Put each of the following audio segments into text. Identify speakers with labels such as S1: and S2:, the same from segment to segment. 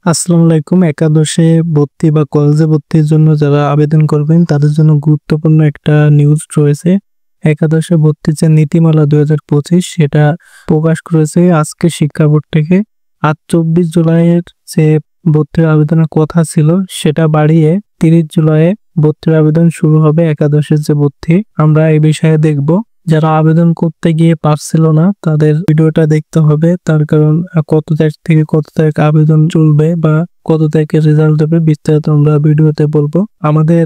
S1: আসসালামু আলাইকুম। একাদশে ভর্তি বা কলেজে ভর্তির জন্য যারা আবেদন করবেন তাদের জন্য গুরুত্বপূর্ণ একটা নিউজ রয়েছে। একাদশে ভর্তির যে নীতিমালা ২০২৫ সেটা প্রকাশ করেছে আজকে শিক্ষা বোর্ড থেকে। আজ ২৪ জুলাইয়ের যে ভর্তির আবেদনের কথা ছিল সেটা বাড়িয়ে ৩০ জুলাইয়ে ভর্তির আবেদন শুরু হবে একাদশের যে ভর্তি। আমরা এই বিষয়ে দেখব। যারা আবেদন করতে গিয়ে পারছিল না তাদের ভিডিওটা দেখতে হবে, তার কারণ কত তারিখ থেকে কত তারিখ আবেদন চলবে বা কত তারিখে রেজাল্ট দেবে বিস্তারিত আমরা ভিডিওতে বলবো। আমাদের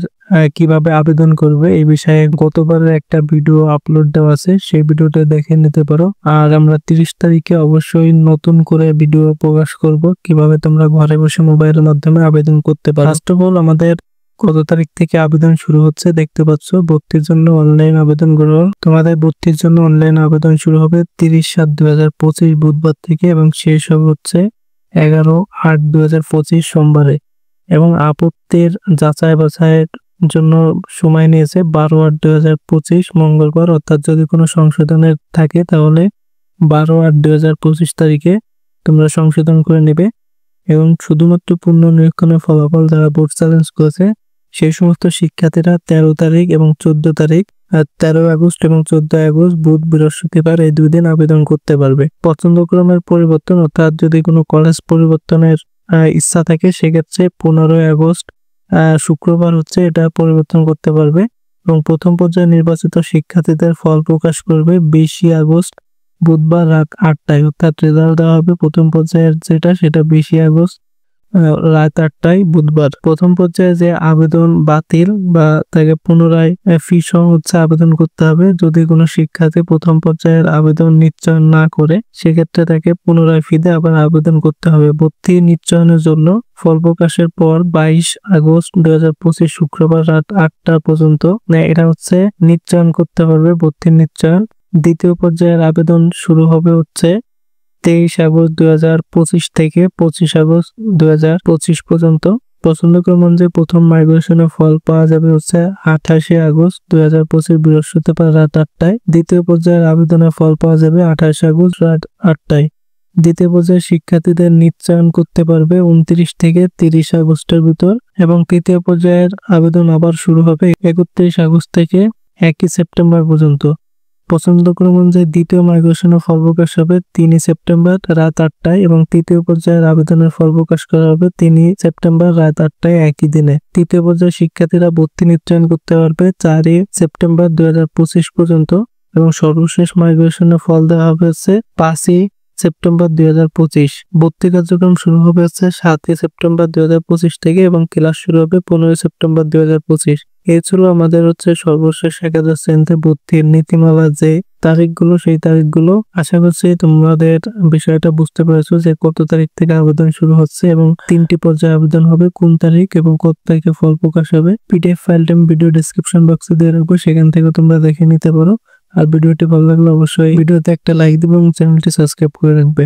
S1: কিভাবে আবেদন করবে এই বিষয়ে গতবারের একটা ভিডিও আপলোড দেওয়া আছে, সেই ভিডিওটা দেখে নিতে পারো। আর আমরা 30 তারিখে অবশ্যই নতুন করে ভিডিও প্রকাশ করব কিভাবে তোমরা ঘরে বসে মোবাইলের মাধ্যমে আবেদন করতে পারো। ফার্স্ট অফ অল আমাদের কত তারিখ থেকে আবেদন শুরু হচ্ছে দেখতে পাচ্ছ। ভর্তির জন্য অনলাইন আবেদন করো। তোমাদের ভর্তির জন্য অনলাইন আবেদন শুরু হবে 30/7/2025 বুধবার থেকে এবং শেষ হবে হচ্ছে 11/8/2025 সোমবারে। এবং আপত্তির যাচাই বাছাইয়ের জন্য সময় নিয়েছে 12/8/2025 মঙ্গলবার। অর্থাৎ যদি কোনো সংশোধনের থাকে তাহলে 12/8/2025 তারিখে তোমরা সংশোধন করে নেবে। এবং শুধুমাত্র পুনর্নিরীক্ষণের ফলাফল যারা বোর্ড চ্যালেঞ্জ করেছে সেই সমস্ত শিক্ষার্থীরা 13 তারিখ এবং 14 তারিখ 13 আগস্ট এবং 14 আগস্ট বুধ বৃহস্পতিবার এই 2 দিন আবেদন করতে পারবে। পছন্দক্রমের পরিবর্তন অর্থাৎ যদি কোনো কলেজ পরিবর্তনের ইচ্ছা থাকে সেক্ষেত্রে 15 আগস্ট শুক্রবার হচ্ছে এটা পরিবর্তন করতে পারবে। এবং প্রথম পর্যায়ে নির্বাচিত শিক্ষার্থীদের ফল প্রকাশ করবে 20 আগস্ট বুধবার রাত 8টায়। অর্থাৎ রেজাল্ট দেওয়া হবে প্রথম পর্যায়ের যেটা সেটা 20 আগস্ট রাত 8টায় বুধবার। প্রথম পর্যায়ে যে আবেদন বাতিল বা তাকে পুনরায় ফি সহ হচ্ছে আবেদন করতে হবে। যদি কোনো শিক্ষার্থী প্রথম পর্যায়ের আবেদন নিশ্চয়ন না করে সেক্ষেত্রে তাকে পুনরায় ফি দিয়ে আবার আবেদন করতে হবে। ভর্তি নিশ্চয়নের জন্য ফল প্রকাশের পর 22 আগস্ট 2025 শুক্রবার রাত 8টা পর্যন্ত এটা হচ্ছে নিশ্চয়ন করতে পারবে ভর্তির নিশ্চয়ন। দ্বিতীয় পর্যায়ের আবেদন শুরু হবে হচ্ছে 23 আগস্ট 2025 থেকে 25 আগস্ট 2025 পর্যন্ত। পছন্দক্রম অনুযায়ী প্রথম মাইগ্রেশনের ফল পাওয়া যাবে হচ্ছে 28 আগস্ট 2025 বৃহস্পতিবার রাত 8টায়। দ্বিতীয় পর্যায়ের আবেদনের ফল পাওয়া যাবে 28 আগস্ট রাত 8টায়। দ্বিতীয় পর্যায়ে শিক্ষার্থীদের নিশ্চয়ন করতে পারবে 29 থেকে 30 আগস্টের ভিতর। এবং তৃতীয় পর্যায়ের আবেদন আবার শুরু হবে 31 আগস্ট থেকে 1 সেপ্টেম্বর পর্যন্ত। পছন্দক্রম অনুযায়ী দ্বিতীয় মাইগ্রেশনের ফল প্রকাশ হবে 3 সেপ্টেম্বর রাত 8টায় এবং তৃতীয় পর্যায়ের আবেদনের ফল প্রকাশ করা হবে 3 সেপ্টেম্বর রাত 8টায় একই দিনে। তৃতীয় পর্যায়ে শিক্ষার্থীরা ভর্তি নিশ্চয়ন করতে পারবে 4 সেপ্টেম্বর 2025 পর্যন্ত এবং সর্বশেষ মাইগ্রেশনের ফল দেওয়া হবে হচ্ছে 5 সেপ্টেম্বর 2025। ভর্তি কার্যক্রম শুরু হবে হচ্ছে 7 সেপ্টেম্বর 2025 থেকে এবং ক্লাস শুরু হবে 15 সেপ্টেম্বর 2025। এই ছিল আমাদের হচ্ছে সর্বশেষ একাদশ শ্রেণীতে ভর্তির নীতিমালা যে তারিখগুলো, সেই তারিখগুলো। আশা করছি তোমাদের বিষয়টা বুঝতে পেরেছো যে কত তারিখ থেকে আবেদন শুরু হচ্ছে এবং 3টি পর্যায়ে আবেদন হবে, কোন তারিখ এবং কত তারিখে ফল প্রকাশ হবে। পিডিএফ ফাইলটা আমি ভিডিও ডেসক্রিপশন বক্সে দিয়ে রাখবো, সেখান থেকে তোমরা দেখে নিতে পারো। আর ভিডিওটি ভালো লাগলে অবশ্যই ভিডিওতে একটা লাইক দিবে এবং চ্যানেলটি সাবস্ক্রাইব করে রাখবে।